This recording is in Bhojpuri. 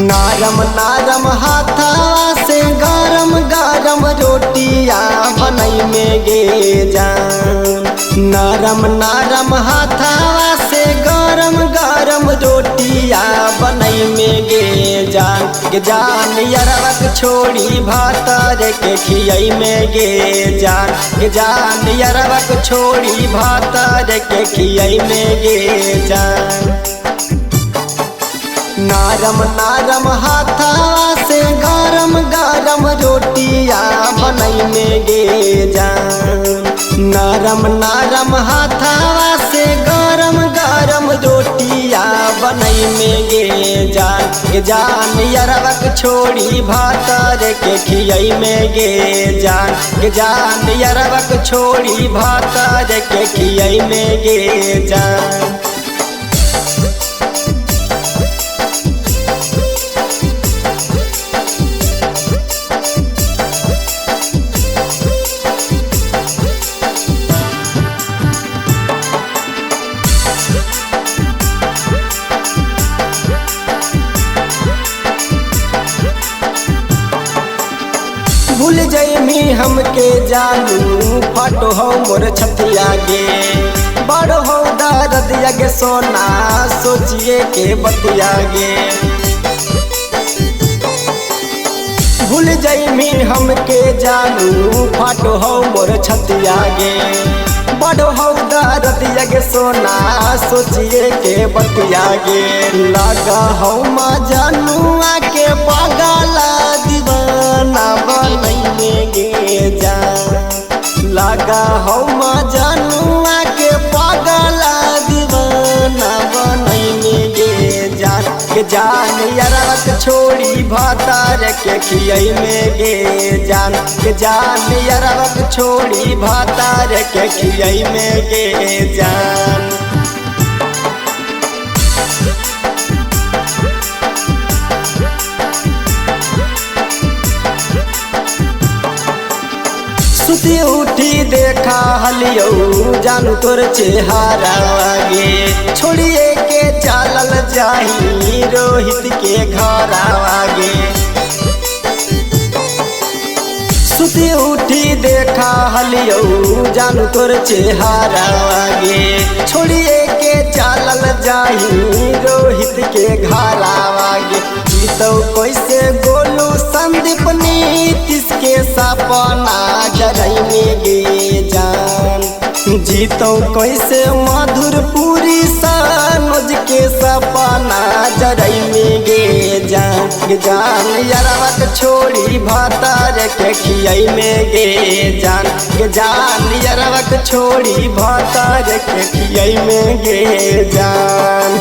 नारम नारम हाथा से गरम गरम रोटिया बनई में गे जान। नारम नारम हाथा से गरम गरम रोटिया बनई में गे जान। गे जान यरवक छोड़ी भातर के खियई में गे जान। गे जान यरवक छोड़ी भातर के खियई में गे जान। नारम नारम हाथा से गरम गरम रोटिया बनई में गे जान। नारम नारम हाथा से गरम गरम रोटिया बनई में गे जान। गे जान यरवक छोड़ी भातर के खियई में गे जान। गे जान यरवक छोड़ी भातर के खियई में गे जान। भूल जइमी हमके जानू फटो हो मोर छतिया गे। बड़ो हो दर्द यगे सोना सोचिए के बतिया गे। भूल जइमी हमके जानू फटो हो मोर छतिया गे। बड़ो हो दर्द यगे सोना सोचिए के बतिया गे। लगा हो माँ जानू आके पागला दीवाना बनई में गे जान। लगा हो माँ जानू आके पागला दीवाना बनई में गे जान। गे जान यरवक छोड़ी भातर के खियई में गे जान। गे जान यरवक छोड़ी भातर के खियई में गे जान। सुती उठी देखा हलियो जानू तोर चेहरा गे। छोड़िए के चलल जाही रोहित के घर आगे। सुती उठी देखा हलियो जानू तोर चेहरा गे। छोड़िए के चलल जाही रोहित के घर आगे। तो कैसे गोलू संदीप नीतीश के सपना जरई में गे जान। जीतो कैसे मधुरपुरी सनोज के सपना जरई में गे जान। गे जान यरवक छोड़ी भातर के खियई में गे जान। गे जान यरवक छोड़ी भातर के खियई में गे जान।